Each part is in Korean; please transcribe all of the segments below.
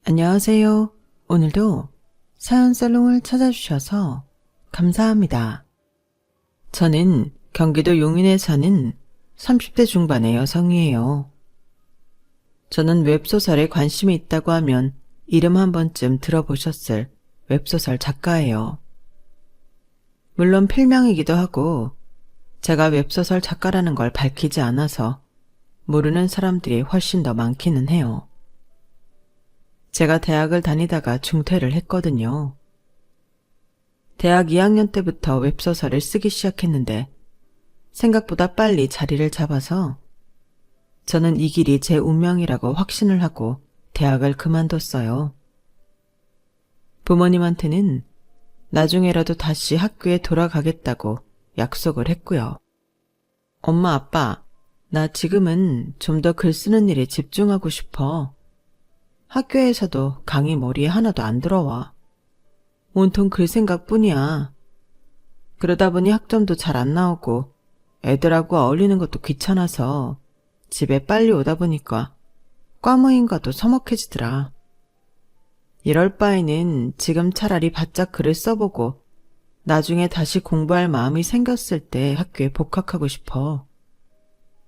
안녕하세요. 오늘도 사연 살롱을 찾아주셔서 감사합니다. 저는 경기도 용인에 사는 30대 중반의 여성이에요. 저는 웹소설에 관심이 있다고 하면 이름 한 번쯤 들어보셨을 웹소설 작가예요. 물론 필명이기도 하고 제가 웹소설 작가라는 걸 밝히지 않아서 모르는 사람들이 훨씬 더 많기는 해요. 제가 대학을 다니다가 중퇴를 했거든요. 대학 2학년 때부터 웹소설을 쓰기 시작했는데 생각보다 빨리 자리를 잡아서 저는 이 길이 제 운명이라고 확신을 하고 대학을 그만뒀어요. 부모님한테는 나중에라도 다시 학교에 돌아가겠다고 약속을 했고요. 엄마, 아빠, 나 지금은 좀 더 글 쓰는 일에 집중하고 싶어. 학교에서도 강의 머리에 하나도 안 들어와. 온통 글 생각뿐이야. 그러다 보니 학점도 잘 안 나오고 애들하고 어울리는 것도 귀찮아서 집에 빨리 오다 보니까 과모임과도 서먹해지더라. 이럴 바에는 지금 차라리 바짝 글을 써보고 나중에 다시 공부할 마음이 생겼을 때 학교에 복학하고 싶어.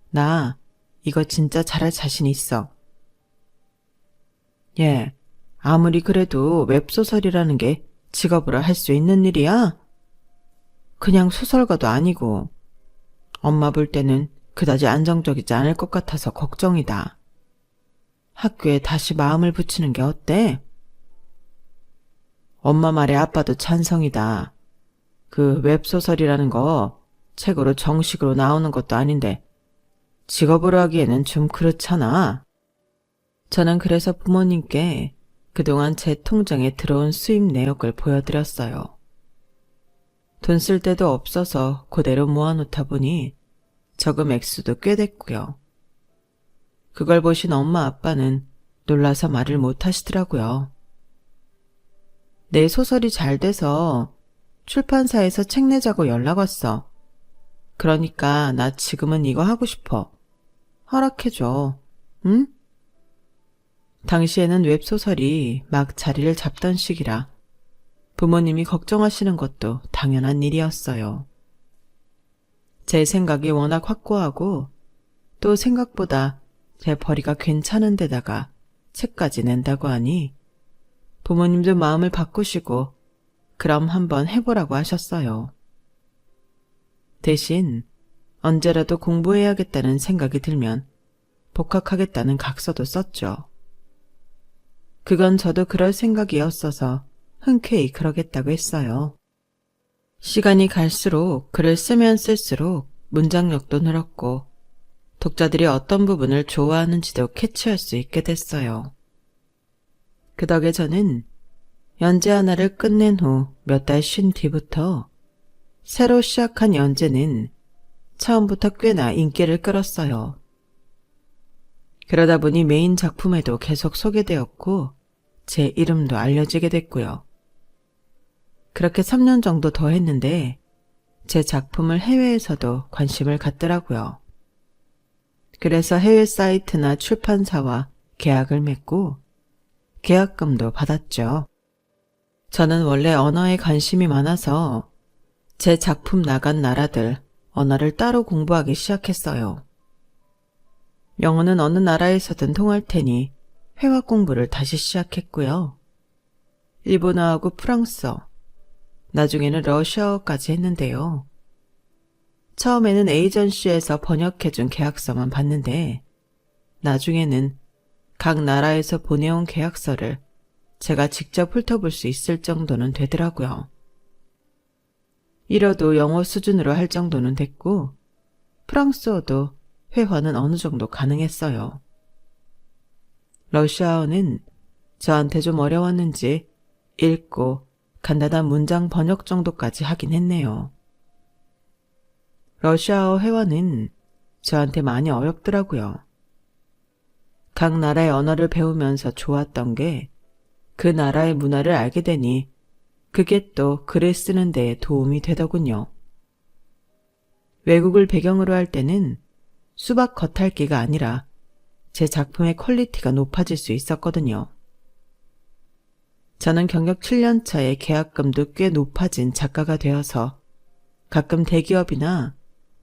나 이거 진짜 잘할 자신 있어. 예, 아무리 그래도 웹소설이라는 게 직업으로 할 수 있는 일이야? 그냥 소설가도 아니고 엄마 볼 때는 그다지 안정적이지 않을 것 같아서 걱정이다. 학교에 다시 마음을 붙이는 게 어때? 엄마 말에 아빠도 찬성이다. 그 웹소설이라는 거 책으로 정식으로 나오는 것도 아닌데 직업으로 하기에는 좀 그렇잖아. 저는 그래서 부모님께 그동안 제 통장에 들어온 수입 내역을 보여드렸어요. 돈 쓸 데도 없어서 그대로 모아놓다 보니 저금 액수도 꽤 됐고요. 그걸 보신 엄마 아빠는 놀라서 말을 못 하시더라고요. 내 소설이 잘 돼서 출판사에서 책 내자고 연락 왔어. 그러니까 나 지금은 이거 하고 싶어. 허락해줘. 응? 당시에는 웹소설이 막 자리를 잡던 시기라 부모님이 걱정하시는 것도 당연한 일이었어요. 제 생각이 워낙 확고하고 또 생각보다 제 벌이가 괜찮은 데다가 책까지 낸다고 하니 부모님도 마음을 바꾸시고 그럼 한번 해보라고 하셨어요. 대신 언제라도 공부해야겠다는 생각이 들면 복학하겠다는 각서도 썼죠. 그건 저도 그럴 생각이었어서 흔쾌히 그러겠다고 했어요. 시간이 갈수록 글을 쓰면 쓸수록 문장력도 늘었고 독자들이 어떤 부분을 좋아하는지도 캐치할 수 있게 됐어요. 그 덕에 저는 연재 하나를 끝낸 후 몇 달 쉰 뒤부터 새로 시작한 연재는 처음부터 꽤나 인기를 끌었어요. 그러다 보니 메인 작품에도 계속 소개되었고 제 이름도 알려지게 됐고요. 그렇게 3년 정도 더 했는데 제 작품을 해외에서도 관심을 갖더라고요. 그래서 해외 사이트나 출판사와 계약을 맺고 계약금도 받았죠. 저는 원래 언어에 관심이 많아서 제 작품 나간 나라들 언어를 따로 공부하기 시작했어요. 영어는 어느 나라에서든 통할 테니 회화 공부를 다시 시작했고요. 일본어하고 프랑스어, 나중에는 러시아어까지 했는데요. 처음에는 에이전시에서 번역해준 계약서만 봤는데 나중에는 각 나라에서 보내온 계약서를 제가 직접 훑어볼 수 있을 정도는 되더라고요. 이러도 영어 수준으로 할 정도는 됐고 프랑스어도 회화는 어느 정도 가능했어요. 러시아어는 저한테 좀 어려웠는지 읽고 간단한 문장 번역 정도까지 하긴 했네요. 러시아어 회화는 저한테 많이 어렵더라고요. 각 나라의 언어를 배우면서 좋았던 게 그 나라의 문화를 알게 되니 그게 또 글을 쓰는 데 도움이 되더군요. 외국을 배경으로 할 때는 수박 겉핥기가 아니라 제 작품의 퀄리티가 높아질 수 있었거든요. 저는 경력 7년 차에 계약금도 꽤 높아진 작가가 되어서 가끔 대기업이나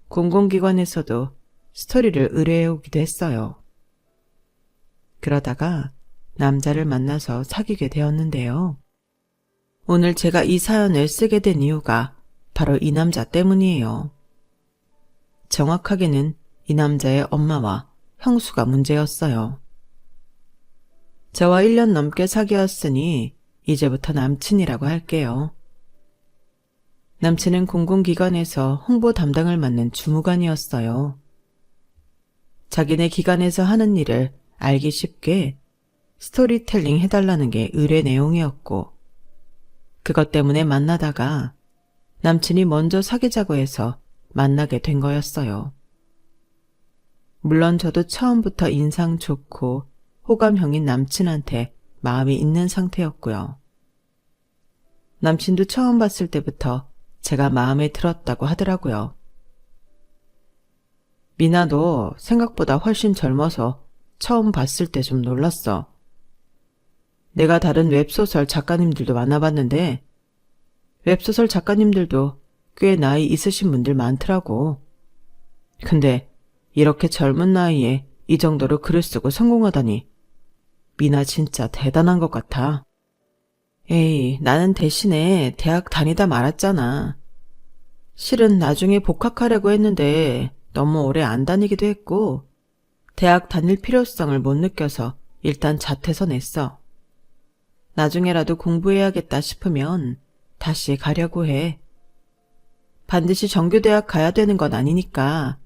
공공기관에서도 스토리를 의뢰해 오기도 했어요. 그러다가 남자를 만나서 사귀게 되었는데요. 오늘 제가 이 사연을 쓰게 된 이유가 바로 이 남자 때문이에요. 정확하게는 이 남자의 엄마와 형수가 문제였어요. 저와 1년 넘게 사귀었으니 이제부터 남친이라고 할게요. 남친은 공공기관에서 홍보 담당을 맡는 주무관이었어요. 자기네 기관에서 하는 일을 알기 쉽게 스토리텔링 해달라는 게 의뢰 내용이었고, 그것 때문에 만나다가 남친이 먼저 사귀자고 해서 만나게 된 거였어요. 물론 저도 처음부터 인상 좋고 호감형인 남친한테 마음이 있는 상태였고요. 남친도 처음 봤을 때부터 제가 마음에 들었다고 하더라고요. 미나, 너 생각보다 훨씬 젊어서 처음 봤을 때 좀 놀랐어. 내가 다른 웹소설 작가님들도 만나봤는데 웹소설 작가님들도 꽤 나이 있으신 분들 많더라고. 근데 이렇게 젊은 나이에 이 정도로 글을 쓰고 성공하다니 미나 진짜 대단한 것 같아. 에이, 나는 대신에 대학 다니다 말았잖아. 실은 나중에 복학하려고 했는데 너무 오래 안 다니기도 했고 대학 다닐 필요성을 못 느껴서 일단 자퇴서 냈어. 나중에라도 공부해야겠다 싶으면 다시 가려고 해. 반드시 정규대학 가야 되는 건 아니니까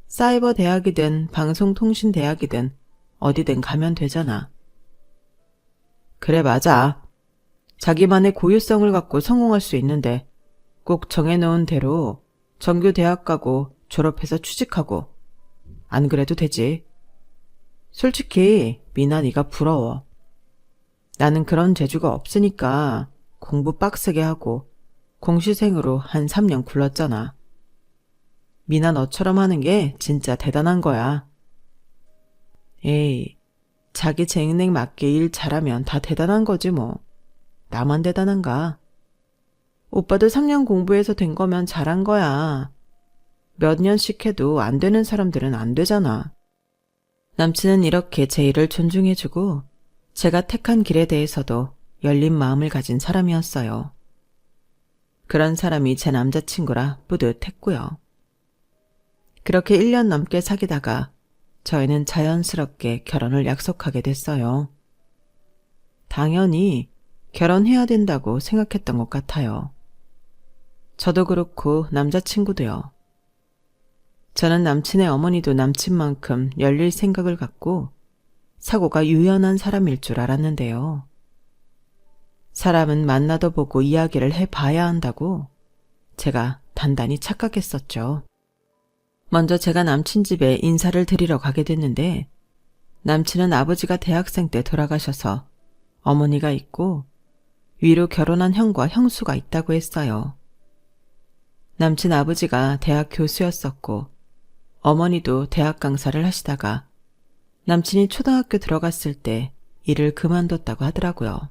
사이버 대학이든 방송통신대학이든 어디든 가면 되잖아. 그래, 맞아. 자기만의 고유성을 갖고 성공할 수 있는데 꼭 정해놓은 대로 정규대학 가고 졸업해서 취직하고 안 그래도 되지. 솔직히 미나, 네가 부러워. 나는 그런 재주가 없으니까 공부 빡세게 하고 공시생으로 한 3년 굴렀잖아. 미나, 너처럼 하는 게 진짜 대단한 거야. 에이, 자기 재능에 맞게 일 잘하면 다 대단한 거지 뭐. 나만 대단한가? 오빠도 3년 공부해서 된 거면 잘한 거야. 몇 년씩 해도 안 되는 사람들은 안 되잖아. 남친은 이렇게 제 일을 존중해주고 제가 택한 길에 대해서도 열린 마음을 가진 사람이었어요. 그런 사람이 제 남자친구라 뿌듯했고요. 그렇게 1년 넘게 사귀다가 저희는 자연스럽게 결혼을 약속하게 됐어요. 당연히 결혼해야 된다고 생각했던 것 같아요. 저도 그렇고 남자친구도요. 저는 남친의 어머니도 남친만큼 열릴 생각을 갖고 사고가 유연한 사람일 줄 알았는데요. 사람은 만나도 보고 이야기를 해봐야 한다고 제가 단단히 착각했었죠. 먼저 제가 남친 집에 인사를 드리러 가게 됐는데 남친은 아버지가 대학생 때 돌아가셔서 어머니가 있고 위로 결혼한 형과 형수가 있다고 했어요. 남친 아버지가 대학 교수였었고 어머니도 대학 강사를 하시다가 남친이 초등학교 들어갔을 때 일을 그만뒀다고 하더라고요.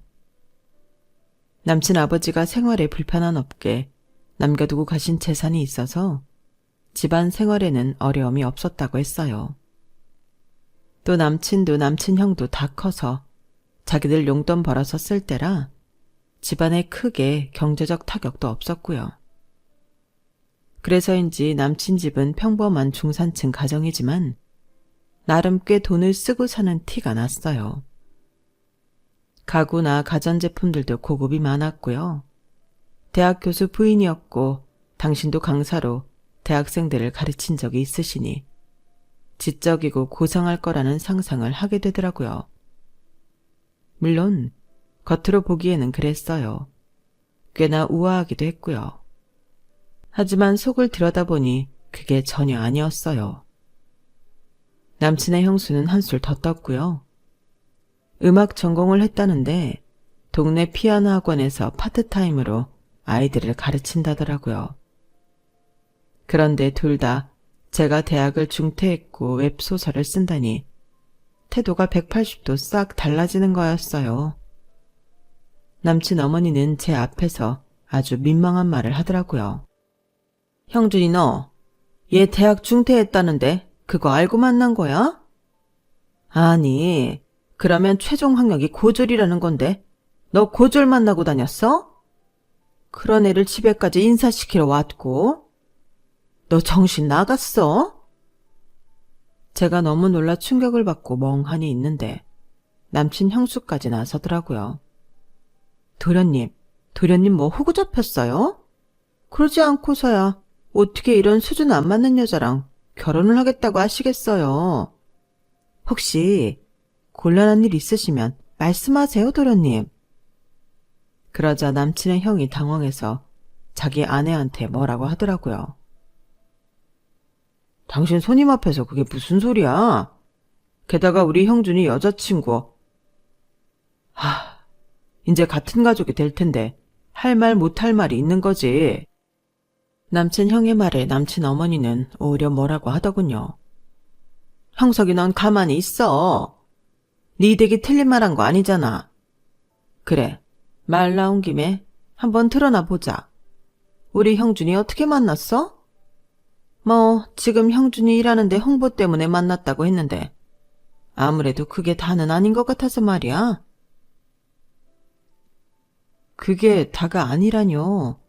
남친 아버지가 생활에 불편한 없게 남겨두고 가신 재산이 있어서 집안 생활에는 어려움이 없었다고 했어요. 또 남친도 남친 형도 다 커서 자기들 용돈 벌어서 쓸 때라 집안에 크게 경제적 타격도 없었고요. 그래서인지 남친 집은 평범한 중산층 가정이지만 나름 꽤 돈을 쓰고 사는 티가 났어요. 가구나 가전제품들도 고급이 많았고요. 대학 교수 부인이었고 당신도 강사로 대학생들을 가르친 적이 있으시니 지적이고 고상할 거라는 상상을 하게 되더라고요. 물론 겉으로 보기에는 그랬어요. 꽤나 우아하기도 했고요. 하지만 속을 들여다보니 그게 전혀 아니었어요. 남친의 형수는 한술 더 떴고요. 음악 전공을 했다는데 동네 피아노 학원에서 파트타임으로 아이들을 가르친다더라고요. 그런데 둘 다 제가 대학을 중퇴했고 웹소설을 쓴다니 태도가 180도 싹 달라지는 거였어요. 남친 어머니는 제 앞에서 아주 민망한 말을 하더라고요. 형준이 너, 얘 대학 중퇴했다는데 그거 알고 만난 거야? 아니, 그러면 최종 학력이 고졸이라는 건데 너 고졸 만나고 다녔어? 그런 애를 집에까지 인사시키러 왔고? 너 정신 나갔어? 제가 너무 놀라 충격을 받고 멍하니 있는데 남친 형수까지 나서더라고요. 도련님 뭐 호구 잡혔어요? 그러지 않고서야 어떻게 이런 수준 안 맞는 여자랑 결혼을 하겠다고 하시겠어요? 혹시 곤란한 일 있으시면 말씀하세요, 도련님. 그러자 남친의 형이 당황해서 자기 아내한테 뭐라고 하더라고요. 당신 손님 앞에서 그게 무슨 소리야? 게다가 우리 형준이 여자친구. 이제 같은 가족이 될 텐데 할 말 못할 말이 있는 거지. 남친 형의 말에 남친 어머니는 오히려 뭐라고 하더군요. 형석이 넌 가만히 있어. 네 댁이 틀린 말 한 거 아니잖아. 그래, 말 나온 김에 한번 드러나 보자. 우리 형준이 어떻게 만났어? 뭐 지금 형준이 일하는데 홍보 때문에 만났다고 했는데 아무래도 그게 다는 아닌 것 같아서 말이야. 그게 다가 아니라뇨.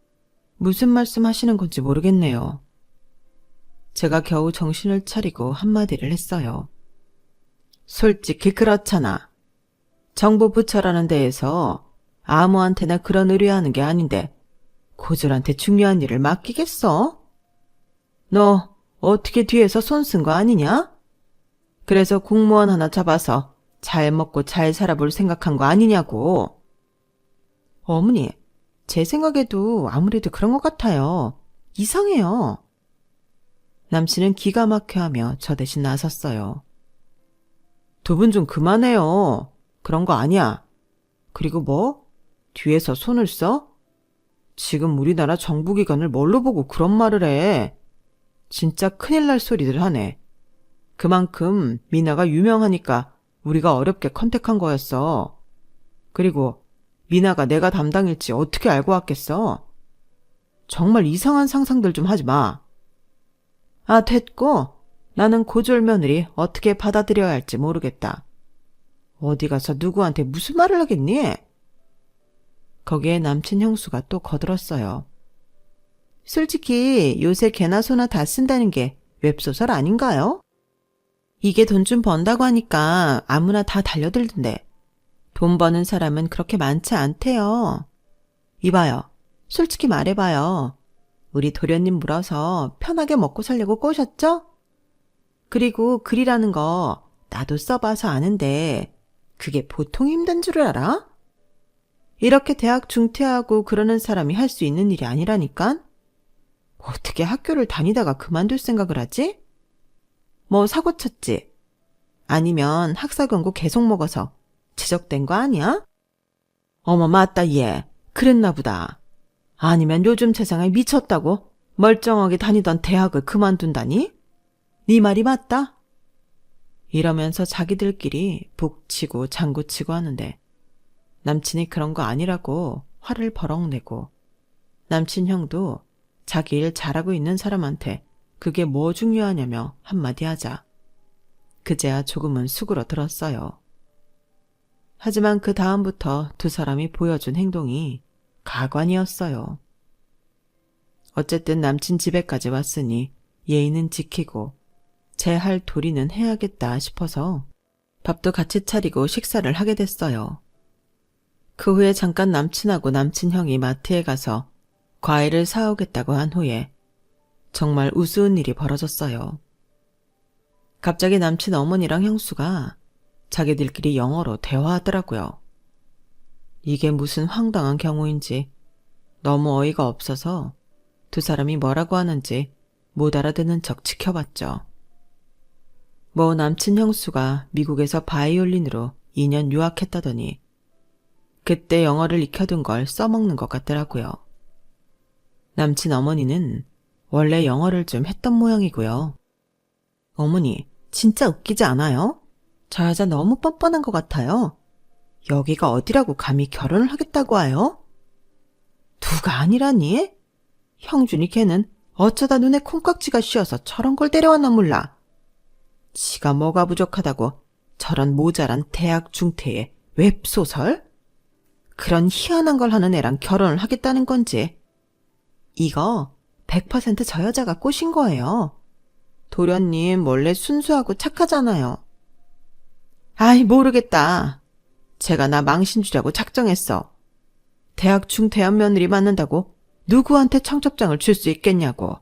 무슨 말씀 하시는 건지 모르겠네요. 제가 겨우 정신을 차리고 한마디를 했어요. 솔직히 그렇잖아. 정부 부처라는 데에서 아무한테나 그런 의뢰하는 게 아닌데 고졸한테 중요한 일을 맡기겠어? 너 어떻게 뒤에서 손 쓴 거 아니냐? 그래서 공무원 하나 잡아서 잘 먹고 잘 살아볼 생각한 거 아니냐고. 어머니, 제 생각에도 아무래도 그런 것 같아요. 이상해요. 남친은 기가 막혀하며 저 대신 나섰어요. 두 분 좀 그만해요. 그런 거 아니야. 그리고 뭐? 뒤에서 손을 써? 지금 우리나라 정부기관을 뭘로 보고 그런 말을 해. 진짜 큰일 날 소리들 하네. 그만큼 미나가 유명하니까 우리가 어렵게 컨택한 거였어. 그리고 미나가 내가 담당일지 어떻게 알고 왔겠어? 정말 이상한 상상들 좀 하지 마. 아, 됐고. 나는 고졸 며느리 어떻게 받아들여야 할지 모르겠다. 어디 가서 누구한테 무슨 말을 하겠니? 거기에 남친 형수가 또 거들었어요. 솔직히 요새 개나 소나 다 쓴다는 게 웹소설 아닌가요? 이게 돈 좀 번다고 하니까 아무나 다 달려들던데 돈 버는 사람은 그렇게 많지 않대요. 이봐요. 솔직히 말해봐요. 우리 도련님 물어서 편하게 먹고 살려고 꼬셨죠? 그리고 글이라는 거 나도 써봐서 아는데 그게 보통 힘든 줄 알아? 이렇게 대학 중퇴하고 그러는 사람이 할 수 있는 일이 아니라니까? 어떻게 학교를 다니다가 그만둘 생각을 하지? 뭐 사고 쳤지? 아니면 학사 경고 계속 먹어서 지적된 거 아니야? 어머 맞다 얘. 그랬나 보다. 아니면 요즘 세상에 미쳤다고 멀쩡하게 다니던 대학을 그만둔다니? 네 말이 맞다? 이러면서 자기들끼리 북치고 장구치고 하는데 남친이 그런 거 아니라고 화를 버럭 내고 남친 형도 자기 일 잘하고 있는 사람한테 그게 뭐 중요하냐며 한마디 하자. 그제야 조금은 수그러들었어요. 하지만 그 다음부터 두 사람이 보여준 행동이 가관이었어요. 어쨌든 남친 집에까지 왔으니 예의는 지키고 제 할 도리는 해야겠다 싶어서 밥도 같이 차리고 식사를 하게 됐어요. 그 후에 잠깐 남친하고 남친 형이 마트에 가서 과일을 사오겠다고 한 후에 정말 우스운 일이 벌어졌어요. 갑자기 남친 어머니랑 형수가 자기들끼리 영어로 대화하더라고요. 이게 무슨 황당한 경우인지 너무 어이가 없어서 두 사람이 뭐라고 하는지 못 알아듣는 척 지켜봤죠. 뭐 남친 형수가 미국에서 바이올린으로 2년 유학했다더니 그때 영어를 익혀둔 걸 써먹는 것 같더라고요. 남친 어머니는 원래 영어를 좀 했던 모양이고요. 어머니, 진짜 웃기지 않아요? 저 여자 너무 뻔뻔한 것 같아요. 여기가 어디라고 감히 결혼을 하겠다고 하여? 누가 아니라니? 형준이 걔는 어쩌다 눈에 콩깍지가 씌어서 저런 걸 데려왔나 몰라. 지가 뭐가 부족하다고 저런 모자란 대학 중퇴에 웹소설? 그런 희한한 걸 하는 애랑 결혼을 하겠다는 건지. 이거 100% 저 여자가 꼬신 거예요. 도련님 원래 순수하고 착하잖아요. 아이, 모르겠다. 제가 나 망신 주자고 작정했어. 대학 중퇴한 며느리 맞는다고 누구한테 청첩장을 줄 수 있겠냐고.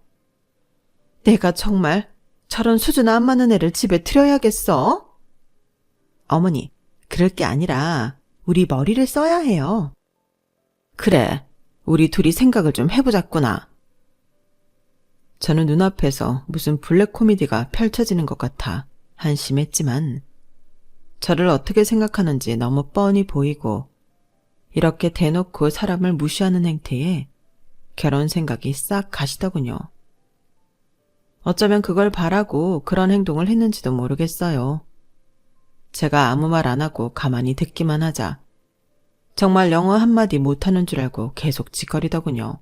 내가 정말 저런 수준 안 맞는 애를 집에 들여야겠어? 어머니, 그럴 게 아니라 우리 머리를 써야 해요. 그래, 우리 둘이 생각을 좀 해보자꾸나. 저는 눈앞에서 무슨 블랙 코미디가 펼쳐지는 것 같아 한심했지만 저를 어떻게 생각하는지 너무 뻔히 보이고 이렇게 대놓고 사람을 무시하는 행태에 결혼 생각이 싹 가시더군요. 어쩌면 그걸 바라고 그런 행동을 했는지도 모르겠어요. 제가 아무 말 안 하고 가만히 듣기만 하자 정말 영어 한마디 못하는 줄 알고 계속 짓거리더군요.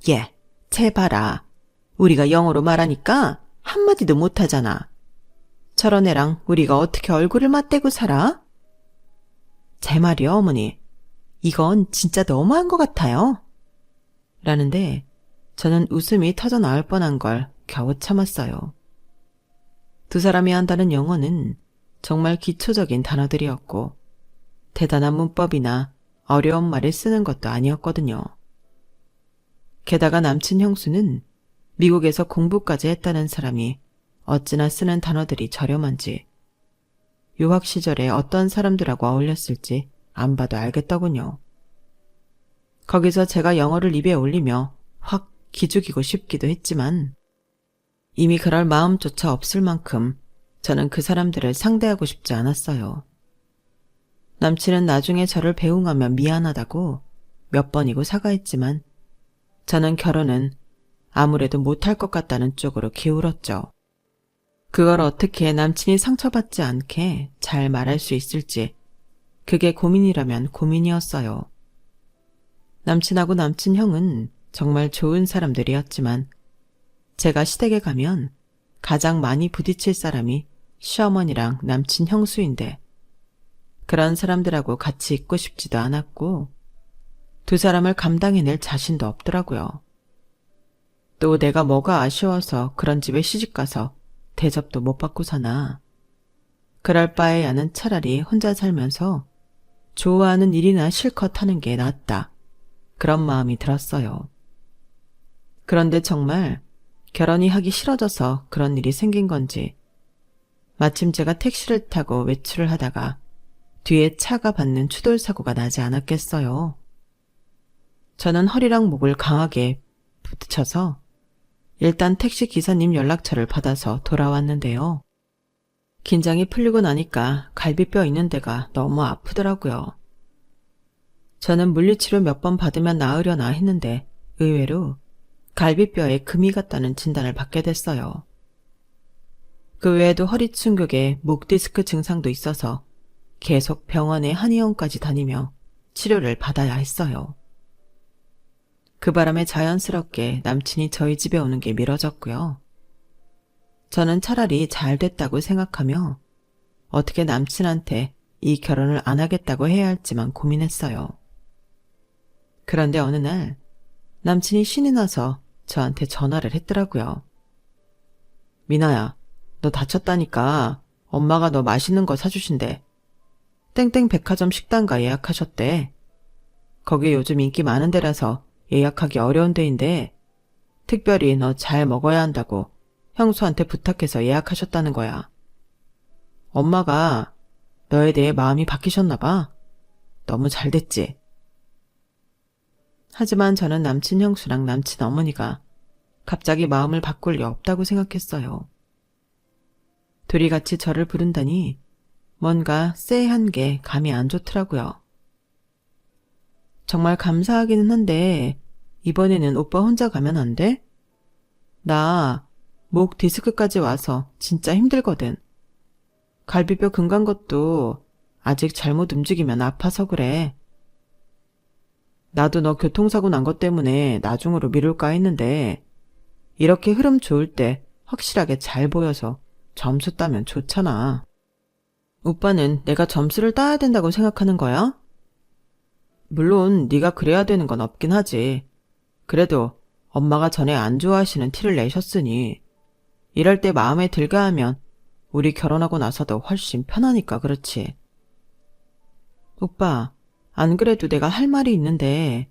예, 쟤 봐라. 우리가 영어로 말하니까 한마디도 못하잖아. 저런 애랑 우리가 어떻게 얼굴을 맞대고 살아? 제 말이요, 어머니. 이건 진짜 너무한 것 같아요. 라는데 저는 웃음이 터져 나올 뻔한 걸 겨우 참았어요. 두 사람이 한다는 영어는 정말 기초적인 단어들이었고 대단한 문법이나 어려운 말을 쓰는 것도 아니었거든요. 게다가 남친 형수는 미국에서 공부까지 했다는 사람이 어찌나 쓰는 단어들이 저렴한지 유학 시절에 어떤 사람들하고 어울렸을지 안 봐도 알겠더군요. 거기서 제가 영어를 입에 올리며 확 기죽이고 싶기도 했지만 이미 그럴 마음조차 없을 만큼 저는 그 사람들을 상대하고 싶지 않았어요. 남친은 나중에 저를 배웅하며 미안하다고 몇 번이고 사과했지만 저는 결혼은 아무래도 못할 것 같다는 쪽으로 기울었죠. 그걸 어떻게 남친이 상처받지 않게 잘 말할 수 있을지 그게 고민이라면 고민이었어요. 남친하고 남친 형은 정말 좋은 사람들이었지만 제가 시댁에 가면 가장 많이 부딪힐 사람이 시어머니랑 남친 형수인데 그런 사람들하고 같이 있고 싶지도 않았고 두 사람을 감당해낼 자신도 없더라고요. 또 내가 뭐가 아쉬워서 그런 집에 시집가서 대접도 못 받고 사나. 그럴 바에야는 차라리 혼자 살면서 좋아하는 일이나 실컷 하는 게 낫다. 그런 마음이 들었어요. 그런데 정말 결혼이 하기 싫어져서 그런 일이 생긴 건지 마침 제가 택시를 타고 외출을 하다가 뒤에 차가 받는 추돌사고가 나지 않았겠어요. 저는 허리랑 목을 강하게 부딪혀서 일단 택시 기사님 연락처를 받아서 돌아왔는데요. 긴장이 풀리고 나니까 갈비뼈 있는 데가 너무 아프더라고요. 저는 물리치료 몇 번 받으면 나으려나 했는데 의외로 갈비뼈에 금이 갔다는 진단을 받게 됐어요. 그 외에도 허리 충격에 목 디스크 증상도 있어서 계속 병원에 한의원까지 다니며 치료를 받아야 했어요. 그 바람에 자연스럽게 남친이 저희 집에 오는 게 미뤄졌고요. 저는 차라리 잘 됐다고 생각하며 어떻게 남친한테 이 결혼을 안 하겠다고 해야 할지만 고민했어요. 그런데 어느 날 남친이 신이 나서 저한테 전화를 했더라고요. 미나야, 너 다쳤다니까 엄마가 너 맛있는 거 사주신대. 땡땡 백화점 식당가 예약하셨대. 거기 요즘 인기 많은 데라서 예약하기 어려운 데인데 특별히 너 잘 먹어야 한다고 형수한테 부탁해서 예약하셨다는 거야. 엄마가 너에 대해 마음이 바뀌셨나 봐. 너무 잘 됐지. 하지만 저는 남친 형수랑 남친 어머니가 갑자기 마음을 바꿀 리 없다고 생각했어요. 둘이 같이 저를 부른다니 뭔가 쎄한 게 감이 안 좋더라고요. 정말 감사하기는 한데 이번에는 오빠 혼자 가면 안 돼? 나 목 디스크까지 와서 진짜 힘들거든. 갈비뼈 금 간 것도 아직 잘못 움직이면 아파서 그래. 나도 너 교통사고 난 것 때문에 나중으로 미룰까 했는데 이렇게 흐름 좋을 때 확실하게 잘 보여서 점수 따면 좋잖아. 오빠는 내가 점수를 따야 된다고 생각하는 거야? 물론 네가 그래야 되는 건 없긴 하지. 그래도 엄마가 전에 안 좋아하시는 티를 내셨으니 이럴 때 마음에 들게 하면 우리 결혼하고 나서도 훨씬 편하니까 그렇지. 오빠, 안 그래도 내가 할 말이 있는데.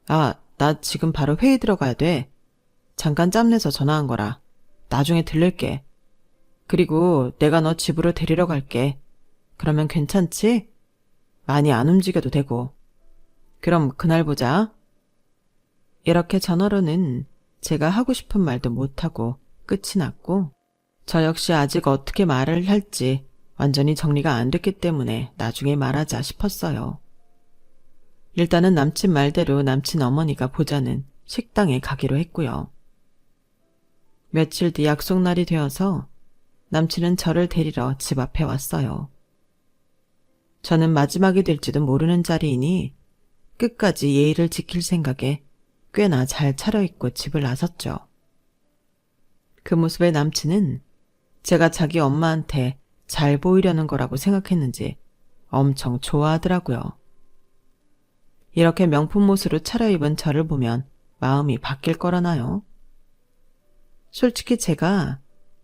나 지금 바로 회의 들어가야 돼. 잠깐 짬내서 전화한 거라. 나중에 들를게. 그리고 내가 너 집으로 데리러 갈게. 그러면 괜찮지? 많이 안 움직여도 되고. 그럼 그날 보자. 이렇게 전화로는 제가 하고 싶은 말도 못하고 끝이 났고, 저 역시 아직 어떻게 말을 할지 완전히 정리가 안 됐기 때문에 나중에 말하자 싶었어요. 일단은 남친 말대로 남친 어머니가 보자는 식당에 가기로 했고요. 며칠 뒤 약속 날이 되어서 남친은 저를 데리러 집 앞에 왔어요. 저는 마지막이 될지도 모르는 자리이니 끝까지 예의를 지킬 생각에 꽤나 잘 차려입고 집을 나섰죠. 그 모습에 남친은 제가 자기 엄마한테 잘 보이려는 거라고 생각했는지 엄청 좋아하더라고요. 이렇게 명품 옷으로 차려입은 저를 보면 마음이 바뀔 거라나요? 솔직히 제가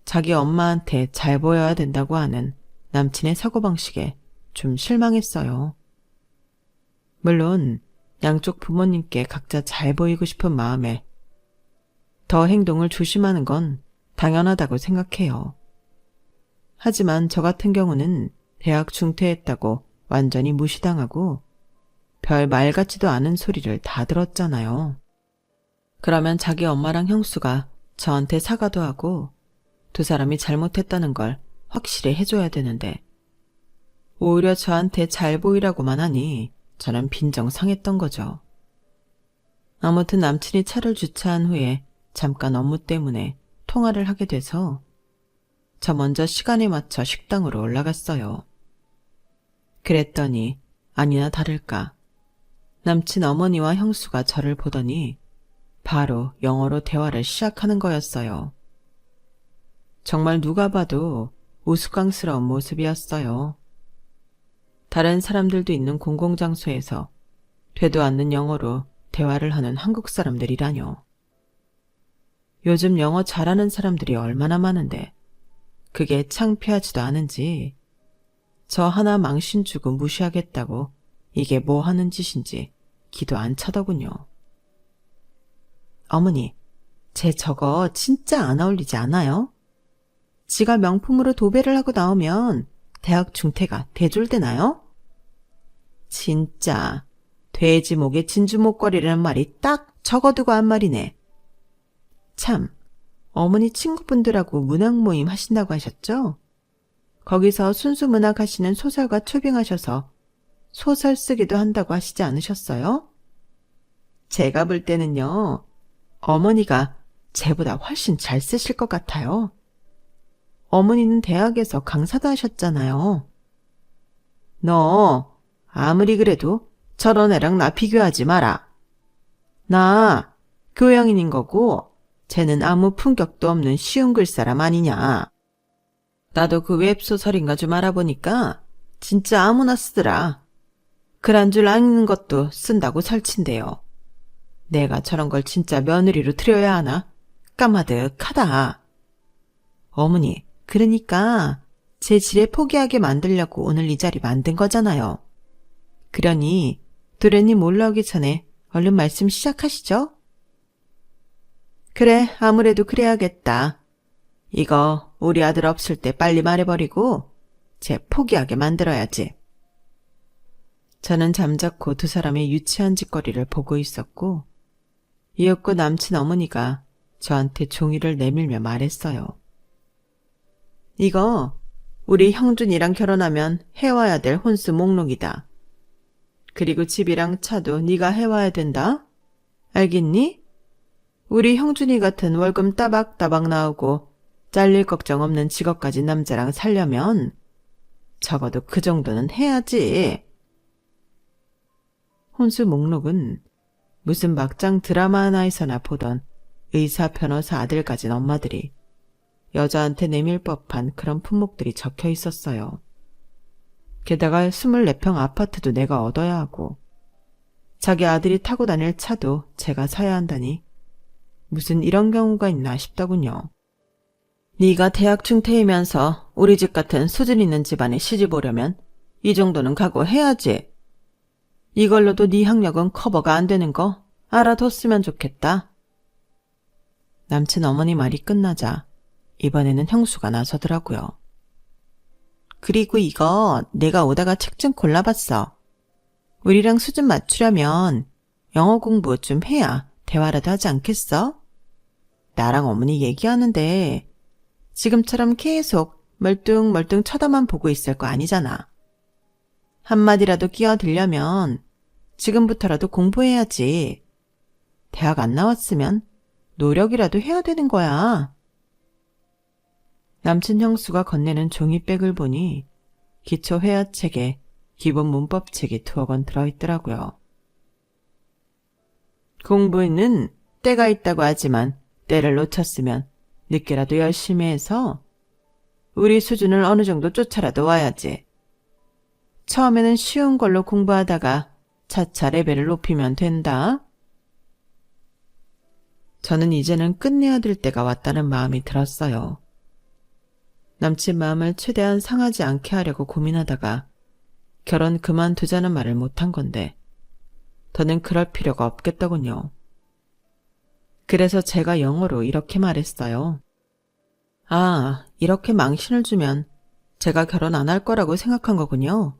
자기 엄마한테 잘 보여야 된다고 하는 남친의 사고방식에 좀 실망했어요. 물론 양쪽 부모님께 각자 잘 보이고 싶은 마음에 더 행동을 조심하는 건 당연하다고 생각해요. 하지만 저 같은 경우는 대학 중퇴했다고 완전히 무시당하고 별 말 같지도 않은 소리를 다 들었잖아요. 그러면 자기 엄마랑 형수가 저한테 사과도 하고 두 사람이 잘못했다는 걸 확실히 해줘야 되는데 오히려 저한테 잘 보이라고만 하니 저는 빈정상했던 거죠. 아무튼 남친이 차를 주차한 후에 잠깐 업무 때문에 통화를 하게 돼서 저 먼저 시간에 맞춰 식당으로 올라갔어요. 그랬더니 아니나 다를까 남친 어머니와 형수가 저를 보더니 바로 영어로 대화를 시작하는 거였어요. 정말 누가 봐도 우스꽝스러운 모습이었어요. 다른 사람들도 있는 공공장소에서 되도 않는 영어로 대화를 하는 한국 사람들이라뇨. 요즘 영어 잘하는 사람들이 얼마나 많은데 그게 창피하지도 않은지 저 하나 망신 주고 무시하겠다고 이게 뭐 하는 짓인지 기도 안 차더군요. 어머니, 제 저거 진짜 안 어울리지 않아요? 지가 명품으로 도배를 하고 나오면 대학 중퇴가 대졸되나요? 진짜 돼지 목에 진주 목걸이라는 말이 딱 적어두고 한 말이네. 참, 어머니 친구분들하고 문학 모임 하신다고 하셨죠? 거기서 순수 문학 하시는 소설가 초빙하셔서 소설 쓰기도 한다고 하시지 않으셨어요? 제가 볼 때는요, 어머니가 쟤보다 훨씬 잘 쓰실 것 같아요. 어머니는 대학에서 강사도 하셨잖아요. 너 아무리 그래도 저런 애랑 나 비교하지 마라. 나 교양인인 거고 쟤는 아무 품격도 없는 쉬운 글사람 아니냐. 나도 그 웹소설인가 좀 알아보니까 진짜 아무나 쓰더라. 글 한 줄 아는 것도 쓴다고 설친대요. 내가 저런 걸 진짜 며느리로 들여야 하나? 까마득하다. 어머니, 그러니까 제 지레 포기하게 만들려고 오늘 이 자리 만든 거잖아요. 그러니 도련님 올라오기 전에 얼른 말씀 시작하시죠. 그래, 아무래도 그래야겠다. 이거 우리 아들 없을 때 빨리 말해버리고 쟤 포기하게 만들어야지. 저는 잠자코 두 사람의 유치한 짓거리를 보고 있었고 이윽고 남친 어머니가 저한테 종이를 내밀며 말했어요. 이거 우리 형준이랑 결혼하면 해와야 될 혼수 목록이다. 그리고 집이랑 차도 네가 해와야 된다. 알겠니? 우리 형준이 같은 월급 따박따박 나오고 잘릴 걱정 없는 직업 가진 남자랑 살려면 적어도 그 정도는 해야지. 혼수 목록은 무슨 막장 드라마 하나에서나 보던 의사, 변호사 아들 가진 엄마들이 여자한테 내밀 법한 그런 품목들이 적혀 있었어요. 게다가 24평 아파트도 내가 얻어야 하고 자기 아들이 타고 다닐 차도 제가 사야 한다니 무슨 이런 경우가 있나 싶더군요. 네가 대학 중퇴이면서 우리 집 같은 수준 있는 집안에 시집 오려면 이 정도는 각오해야지. 이걸로도 네 학력은 커버가 안 되는 거 알아뒀으면 좋겠다. 남친 어머니 말이 끝나자 이번에는 형수가 나서더라고요. 그리고 이거 내가 오다가 책 좀 골라봤어. 우리랑 수준 맞추려면 영어 공부 좀 해야 대화라도 하지 않겠어? 나랑 어머니 얘기하는데 지금처럼 계속 멀뚱멀뚱 쳐다만 보고 있을 거 아니잖아. 한마디라도 끼어들려면 지금부터라도 공부해야지. 대학 안 나왔으면 노력이라도 해야 되는 거야. 남친 형수가 건네는 종이백을 보니 기초 회화책에 기본 문법책이 2권 들어있더라고요. 공부에는 때가 있다고 하지만 때를 놓쳤으면 늦게라도 열심히 해서 우리 수준을 어느 정도 쫓아라도 와야지. 처음에는 쉬운 걸로 공부하다가 차차 레벨을 높이면 된다. 저는 이제는 끝내야 될 때가 왔다는 마음이 들었어요. 남친 마음을 최대한 상하지 않게 하려고 고민하다가 결혼 그만두자는 말을 못한 건데 더는 그럴 필요가 없겠더군요. 그래서 제가 영어로 이렇게 말했어요. 아, 이렇게 망신을 주면 제가 결혼 안 할 거라고 생각한 거군요.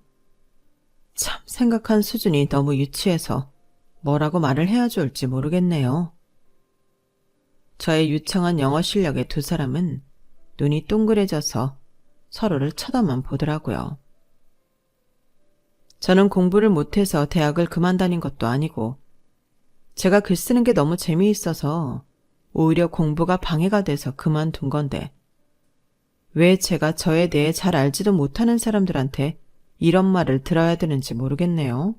참 생각한 수준이 너무 유치해서 뭐라고 말을 해야 좋을지 모르겠네요. 저의 유창한 영어 실력의 2사람은 눈이 동그래져서 서로를 쳐다만 보더라고요. 저는 공부를 못해서 대학을 그만 다닌 것도 아니고 제가 글 쓰는 게 너무 재미있어서 오히려 공부가 방해가 돼서 그만둔 건데 왜 제가 저에 대해 잘 알지도 못하는 사람들한테 이런 말을 들어야 되는지 모르겠네요.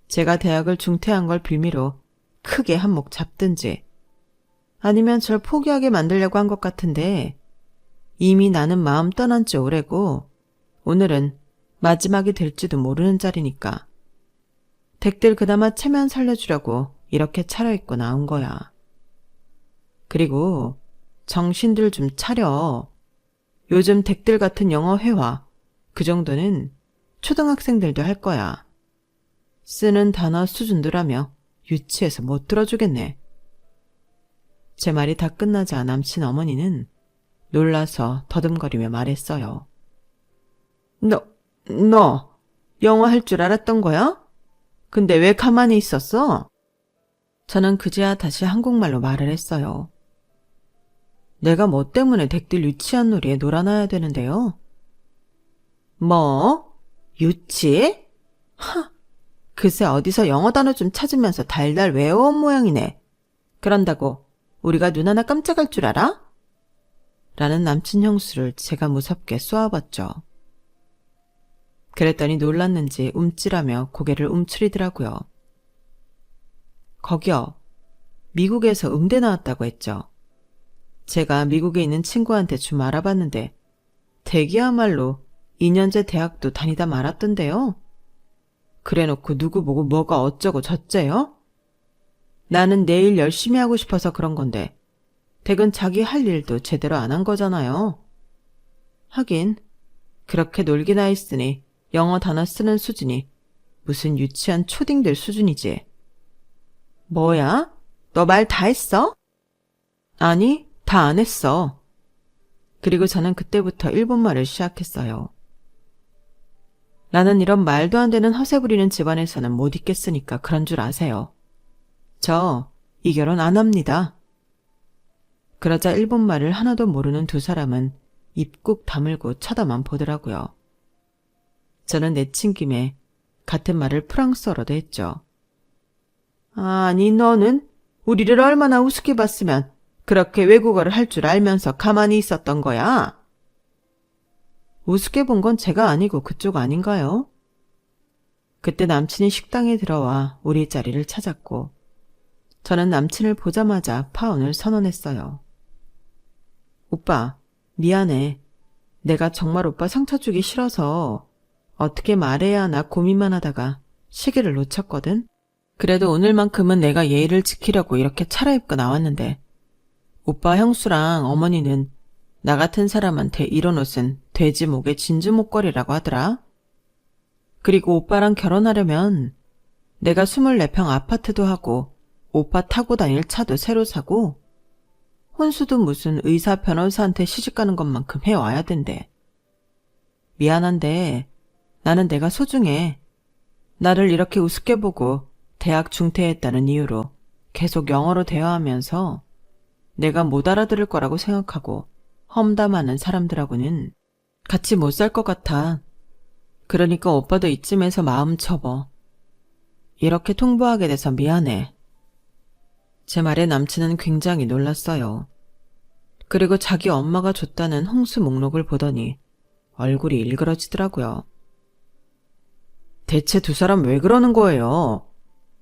제가 대학을 중퇴한 걸 빌미로 크게 한몫 잡든지 아니면 절 포기하게 만들려고 한 것 같은데 이미 나는 마음 떠난 지 오래고 오늘은 마지막이 될지도 모르는 자리니까 댁들 그나마 체면 살려주려고 이렇게 차려입고 나온 거야. 그리고 정신들 좀 차려. 요즘 댁들 같은 영어 회화 그 정도는 초등학생들도 할 거야. 쓰는 단어 수준들하며 유치해서 못 들어주겠네. 제 말이 다 끝나자 남친 어머니는 놀라서 더듬거리며 말했어요. 너 영어 할 줄 알았던 거야? 근데 왜 가만히 있었어? 저는 그제야 다시 한국말로 말을 했어요. 내가 뭐 때문에 댁들 유치한 놀이에 놀아나야 되는데요? 뭐? 유치? 글쎄 어디서 영어 단어 좀 찾으면서 달달 외워온 모양이네. 그런다고 우리가 눈 하나 깜짝할 줄 알아? 라는 남친 형수를 제가 무섭게 쏘아봤죠. 그랬더니 놀랐는지 움찔하며 고개를 움츠리더라고요. 거기요. 미국에서 음대 나왔다고 했죠. 제가 미국에 있는 친구한테 좀 알아봤는데 대기야말로 2년제 대학도 다니다 말았던데요. 그래놓고 누구 보고 뭐가 어쩌고 저쩌요? 나는 내일 열심히 하고 싶어서 그런 건데 댁은 자기 할 일도 제대로 안 한 거잖아요. 하긴 그렇게 놀기나 했으니 영어 단어 쓰는 수준이 무슨 유치한 초딩들 수준이지. 뭐야? 너 말 다 했어? 아니, 다 안 했어. 그리고 저는 그때부터 일본말을 시작했어요. 나는 이런 말도 안 되는 허세 부리는 집안에서는 못 있겠으니까 그런 줄 아세요. 저 이 결혼 안 합니다. 그러자 일본말을 하나도 모르는 2사람은 입 꾹 다물고 쳐다만 보더라고요. 저는 내친 김에 같은 말을 프랑스어로도 했죠. 아니 너는 우리를 얼마나 우습게 봤으면 그렇게 외국어를 할 줄 알면서 가만히 있었던 거야? 우습게 본 건 제가 아니고 그쪽 아닌가요? 그때 남친이 식당에 들어와 우리 자리를 찾았고 저는 남친을 보자마자 파혼을 선언했어요. 오빠, 미안해. 내가 정말 오빠 상처 주기 싫어서 어떻게 말해야 하나 고민만 하다가 시기를 놓쳤거든. 그래도 오늘만큼은 내가 예의를 지키려고 이렇게 차려입고 나왔는데 오빠 형수랑 어머니는 나 같은 사람한테 이런 옷은 돼지 목에 진주 목걸이라고 하더라. 그리고 오빠랑 결혼하려면 내가 24평 아파트도 하고 오빠 타고 다닐 차도 새로 사고 혼수도 무슨 의사 변호사한테 시집가는 것만큼 해와야 된대. 미안한데 나는 내가 소중해. 나를 이렇게 우습게 보고 대학 중퇴했다는 이유로 계속 영어로 대화하면서 내가 못 알아들을 거라고 생각하고 험담하는 사람들하고는 같이 못 살 것 같아. 그러니까 오빠도 이쯤에서 마음 접어. 이렇게 통보하게 돼서 미안해. 제 말에 남친은 굉장히 놀랐어요. 그리고 자기 엄마가 줬다는 홍수 목록을 보더니 얼굴이 일그러지더라고요. 대체 두 사람 왜 그러는 거예요?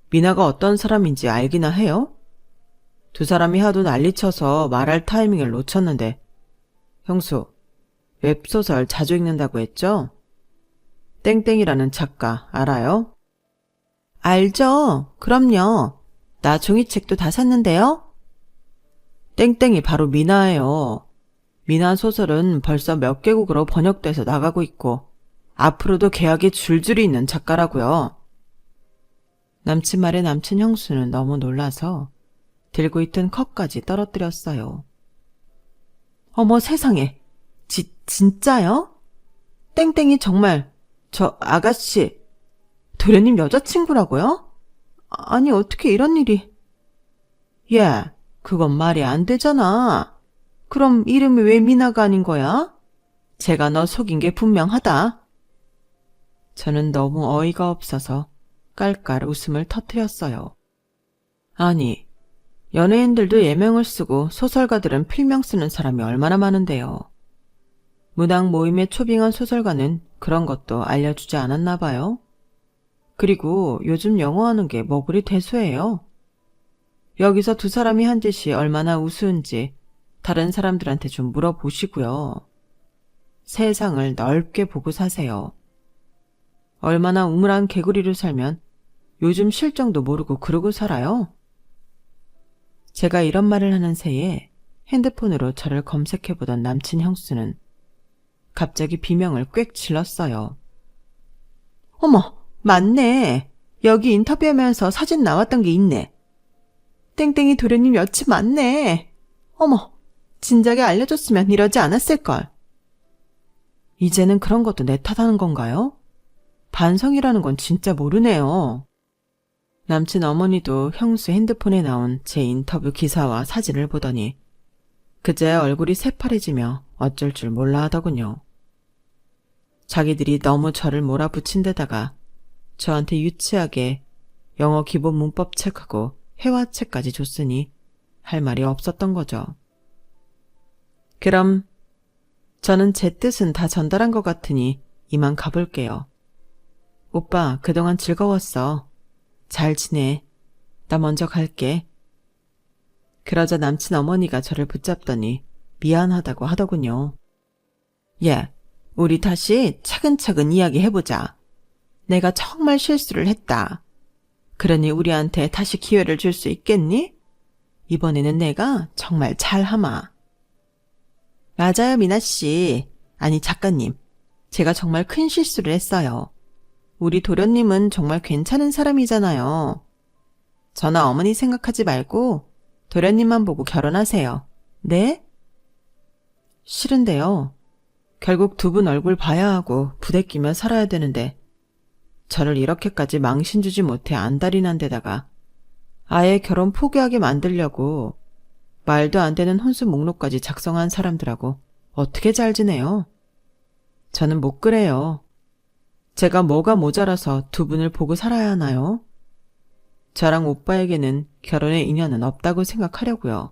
미나가 어떤 사람인지 알기나 해요? 두 사람이 하도 난리쳐서 말할 타이밍을 놓쳤는데 형수, 웹소설 자주 읽는다고 했죠? 땡땡이라는 작가 알아요? 알죠. 그럼요. 나 종이책도 다 샀는데요. 땡땡이 바로 미나예요. 미나 소설은 벌써 몇 개국으로 번역돼서 나가고 있고 앞으로도 계약이 줄줄이 있는 작가라고요. 남친 말에 남친 형수는 너무 놀라서 들고 있던 컵까지 떨어뜨렸어요. 어머 세상에, 진짜요? 땡땡이 정말 저 아가씨 도련님 여자친구라고요? 아니 어떻게 이런 일이... 야, 그건 말이 안 되잖아. 그럼 이름이 왜 미나가 아닌 거야? 제가 너 속인 게 분명하다. 저는 너무 어이가 없어서 깔깔 웃음을 터뜨렸어요. 아니, 연예인들도 예명을 쓰고 소설가들은 필명 쓰는 사람이 얼마나 많은데요. 문학 모임의 초빙한 소설가는 그런 것도 알려주지 않았나 봐요. 그리고 요즘 영어하는 게 뭐 그리 대수해요. 여기서 두 사람이 한 짓이 얼마나 우스운지 다른 사람들한테 좀 물어보시고요. 세상을 넓게 보고 사세요. 얼마나 우물한 개구리로 살면 요즘 실정도 모르고 그러고 살아요? 제가 이런 말을 하는 새에 핸드폰으로 저를 검색해보던 남친 형수는 갑자기 비명을 꽥 질렀어요. 어머, 맞네. 여기 인터뷰하면서 사진 나왔던 게 있네. 땡땡이 도련님 여친 맞네. 어머, 진작에 알려줬으면 이러지 않았을걸. 이제는 그런 것도 내 탓하는 건가요? 반성이라는 건 진짜 모르네요. 남친 어머니도 형수 핸드폰에 나온 제 인터뷰 기사와 사진을 보더니 그제야 얼굴이 새파래지며 어쩔 줄 몰라 하더군요. 자기들이 너무 저를 몰아붙인 데다가 저한테 유치하게 영어 기본 문법 책하고 회화책까지 줬으니 할 말이 없었던 거죠. 그럼 저는 제 뜻은 다 전달한 것 같으니 이만 가볼게요. 오빠 그동안 즐거웠어. 잘 지내. 나 먼저 갈게. 그러자 남친 어머니가 저를 붙잡더니 미안하다고 하더군요. 예, 우리 다시 차근차근 이야기해보자. 내가 정말 실수를 했다. 그러니 우리한테 다시 기회를 줄 수 있겠니? 이번에는 내가 정말 잘하마. 맞아요, 미나씨. 아니, 작가님. 제가 정말 큰 실수를 했어요. 우리 도련님은 정말 괜찮은 사람이잖아요. 저나 어머니 생각하지 말고 도련님만 보고 결혼하세요. 네? 싫은데요. 결국 두 분 얼굴 봐야 하고 부대끼며 살아야 되는데 저를 이렇게까지 망신 주지 못해 안달이 난 데다가 아예 결혼 포기하게 만들려고 말도 안 되는 혼수 목록까지 작성한 사람들하고 어떻게 잘 지내요? 저는 못 그래요. 제가 뭐가 모자라서 두 분을 보고 살아야 하나요? 저랑 오빠에게는 결혼의 인연은 없다고 생각하려고요.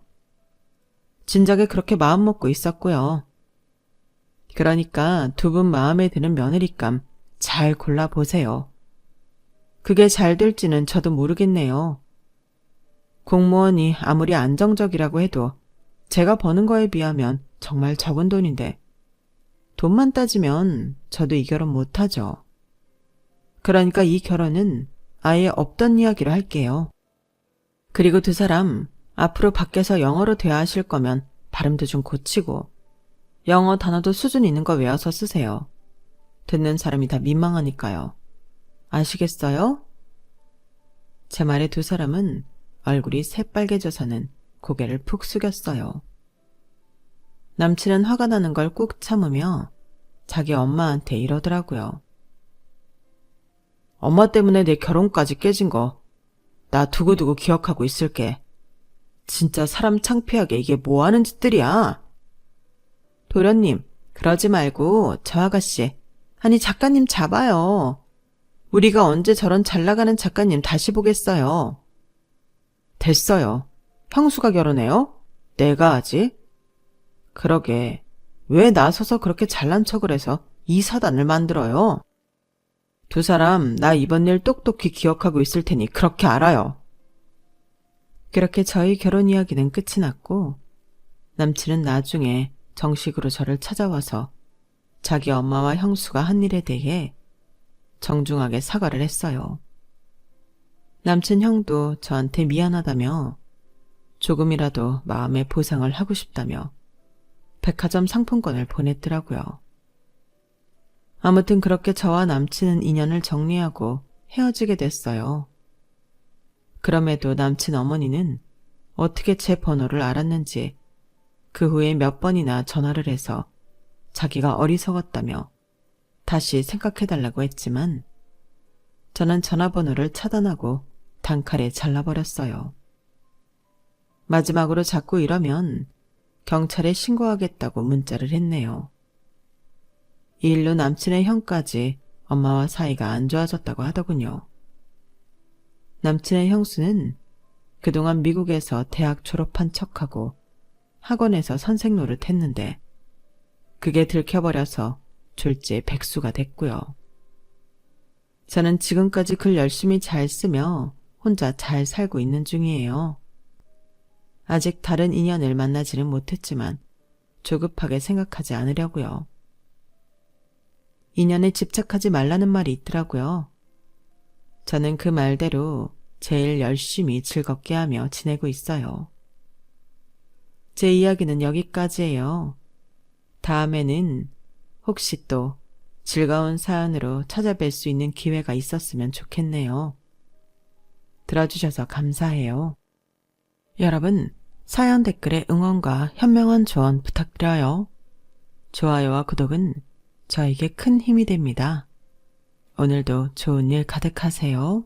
진작에 그렇게 마음먹고 있었고요. 그러니까 두 분 마음에 드는 며느리감 잘 골라보세요. 그게 잘 될지는 저도 모르겠네요. 공무원이 아무리 안정적이라고 해도 제가 버는 거에 비하면 정말 적은 돈인데 돈만 따지면 저도 이 결혼 못하죠. 그러니까 이 결혼은 아예 없던 이야기로 할게요. 그리고 두 사람 앞으로 밖에서 영어로 대화하실 거면 발음도 좀 고치고 영어 단어도 수준 있는 거 외워서 쓰세요. 듣는 사람이 다 민망하니까요. 아시겠어요? 제 말에 두 사람은 얼굴이 새빨개져서는 고개를 푹 숙였어요. 남친은 화가 나는 걸 꾹 참으며 자기 엄마한테 이러더라고요. 엄마 때문에 내 결혼까지 깨진 거 나 두고두고 기억하고 있을게. 진짜 사람 창피하게 이게 뭐 하는 짓들이야? 도련님, 그러지 말고 저 아가씨, 아니 작가님 잡아요. 우리가 언제 저런 잘나가는 작가님 다시 보겠어요. 됐어요. 형수가 결혼해요? 내가 하지? 그러게, 왜 나서서 그렇게 잘난 척을 해서 이 사단을 만들어요? 두 사람 나 이번 일 똑똑히 기억하고 있을 테니 그렇게 알아요. 그렇게 저희 결혼 이야기는 끝이 났고 남친은 나중에 정식으로 저를 찾아와서 자기 엄마와 형수가 한 일에 대해 정중하게 사과를 했어요. 남친 형도 저한테 미안하다며 조금이라도 마음의 보상을 하고 싶다며 백화점 상품권을 보냈더라고요. 아무튼 그렇게 저와 남친은 인연을 정리하고 헤어지게 됐어요. 그럼에도 남친 어머니는 어떻게 제 번호를 알았는지 그 후에 몇 번이나 전화를 해서 자기가 어리석었다며 다시 생각해달라고 했지만 저는 전화번호를 차단하고 단칼에 잘라버렸어요. 마지막으로 자꾸 이러면 경찰에 신고하겠다고 문자를 했네요. 이 일로 남친의 형까지 엄마와 사이가 안 좋아졌다고 하더군요. 남친의 형수는 그동안 미국에서 대학 졸업한 척하고 학원에서 선생 노릇 했는데 그게 들켜버려서 졸지에 백수가 됐고요. 저는 지금까지 글 열심히 잘 쓰며 혼자 잘 살고 있는 중이에요. 아직 다른 인연을 만나지는 못했지만 조급하게 생각하지 않으려고요. 인연에 집착하지 말라는 말이 있더라고요. 저는 그 말대로 제일 열심히 즐겁게 하며 지내고 있어요. 제 이야기는 여기까지예요. 다음에는 혹시 또 즐거운 사연으로 찾아뵐 수 있는 기회가 있었으면 좋겠네요. 들어주셔서 감사해요. 여러분, 사연 댓글에 응원과 현명한 조언 부탁드려요. 좋아요와 구독은 저에게 큰 힘이 됩니다. 오늘도 좋은 일 가득하세요.